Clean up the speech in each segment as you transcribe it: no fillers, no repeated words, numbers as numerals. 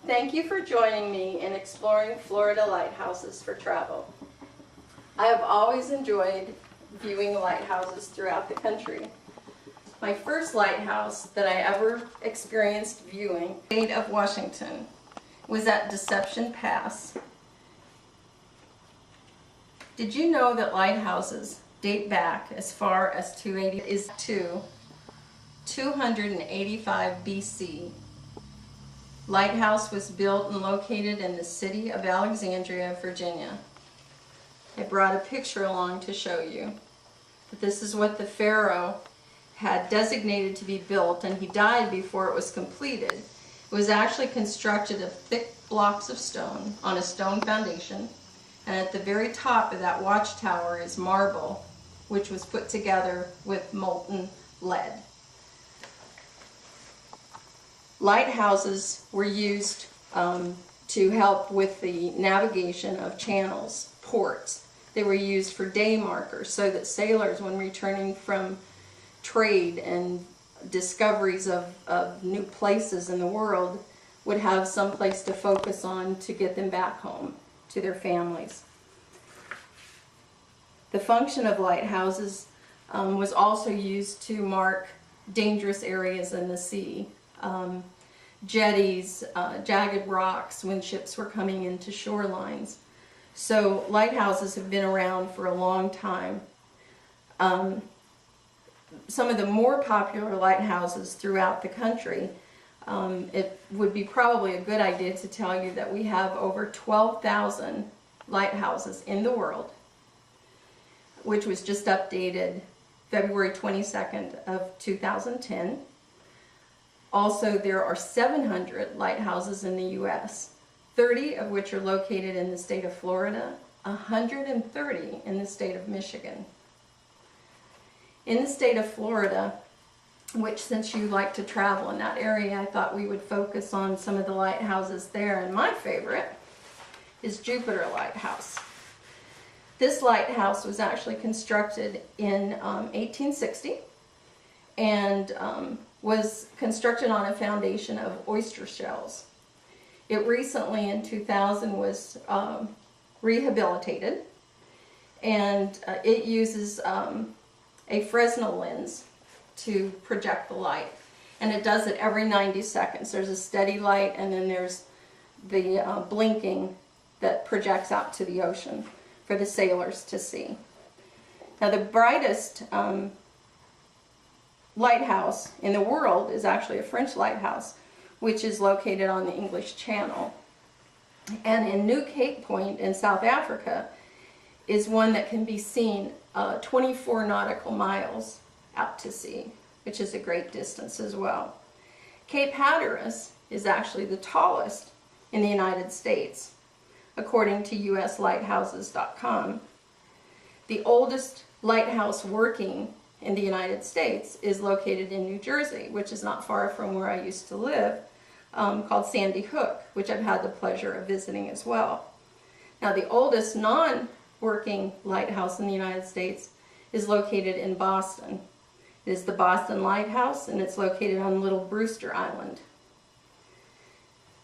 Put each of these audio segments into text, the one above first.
Thank you for joining me in exploring Florida lighthouses for travel. I have always enjoyed viewing lighthouses throughout the country. My first lighthouse that I ever experienced viewing, in the state of Washington, was at Deception Pass. Did you know that lighthouses date back as far as 285 BC? Lighthouse was built and located in the city of Alexandria, Virginia. I brought a picture along to show you. But this is what the pharaoh had designated to be built, and he died before it was completed. It was actually constructed of thick blocks of stone on a stone foundation, and at the very top of that watchtower is marble, which was put together with molten lead. Lighthouses were used to help with the navigation of channels, ports. They were used for day markers so that sailors, when returning from trade and discoveries of new places in the world, would have some place to focus on to get them back home to their families. The function of lighthouses was also used to mark dangerous areas in the sea. Jetties, jagged rocks when ships were coming into shorelines. So lighthouses have been around for a long time. Some of the more popular lighthouses throughout the country, it would be probably a good idea to tell you that we have over 12,000 lighthouses in the world, which was just updated February 22nd of 2010. Also, there are 700 lighthouses in the U.S., 30 of which are located in the state of Florida, 130 in the state of Michigan. In the state of Florida, which, since you like to travel in that area, I thought we would focus on some of the lighthouses there, and my favorite is Jupiter Lighthouse. This lighthouse was actually constructed in 1860 and was constructed on a foundation of oyster shells. It recently, in 2000, was rehabilitated, and it uses a Fresnel lens to project the light, and it does it every 90 seconds. There's a steady light, and then there's the blinking that projects out to the ocean for the sailors to see. Now, the brightest lighthouse in the world is actually a French lighthouse, which is located on the English Channel. And in New Cape Point in South Africa is one that can be seen 24 nautical miles out to sea, which is a great distance as well. Cape Hatteras is actually the tallest in the United States, according to uslighthouses.com. The oldest lighthouse working in the United States is located in New Jersey, which is not far from where I used to live, called Sandy Hook, which I've had the pleasure of visiting as well. Now, the oldest non-working lighthouse in the United States is located in Boston. It is the Boston Lighthouse, and it's located on Little Brewster Island.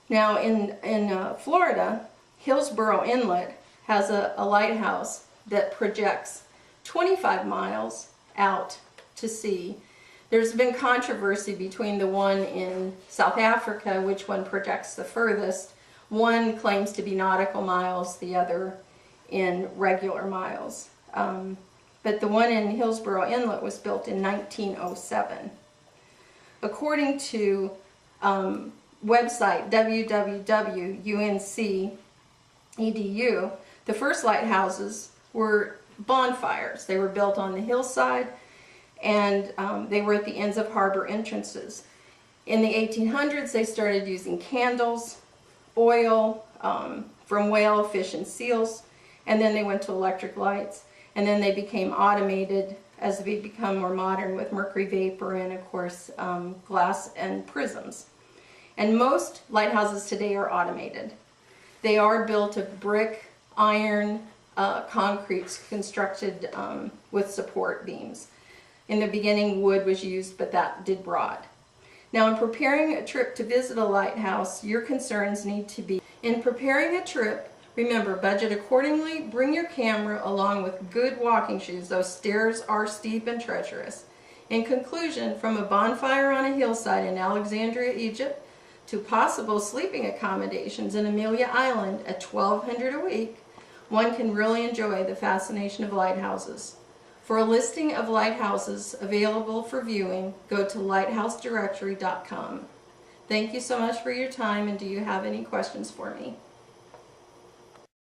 Now, in Florida, Hillsborough Inlet has a lighthouse that projects 25 miles out to sea. There's been controversy between the one in South Africa, which one projects the furthest. One claims to be nautical miles, the other in regular miles. But the one in Hillsborough Inlet was built in 1907. According to website www.unc.edu, the first lighthouses were bonfires. They were built on the hillside, and they were at the ends of harbor entrances. In the 1800s, they started using candles, oil from whale, fish, and seals, and then they went to electric lights, and then they became automated as they become more modern with mercury vapor and, of course, glass and prisms. And most lighthouses today are automated. They are built of brick, iron, concrete constructed with support beams. In the beginning, wood was used, but that did rot. Now, in preparing a trip to visit a lighthouse, your concerns need to be: in preparing a trip, remember, budget accordingly, bring your camera along with good walking shoes. Those stairs are steep and treacherous. In conclusion, from a bonfire on a hillside in Alexandria, Egypt, to possible sleeping accommodations in Amelia Island at $1,200 a week, one can really enjoy the fascination of lighthouses. For a listing of lighthouses available for viewing, go to lighthousedirectory.com. Thank you so much for your time, and do you have any questions for me?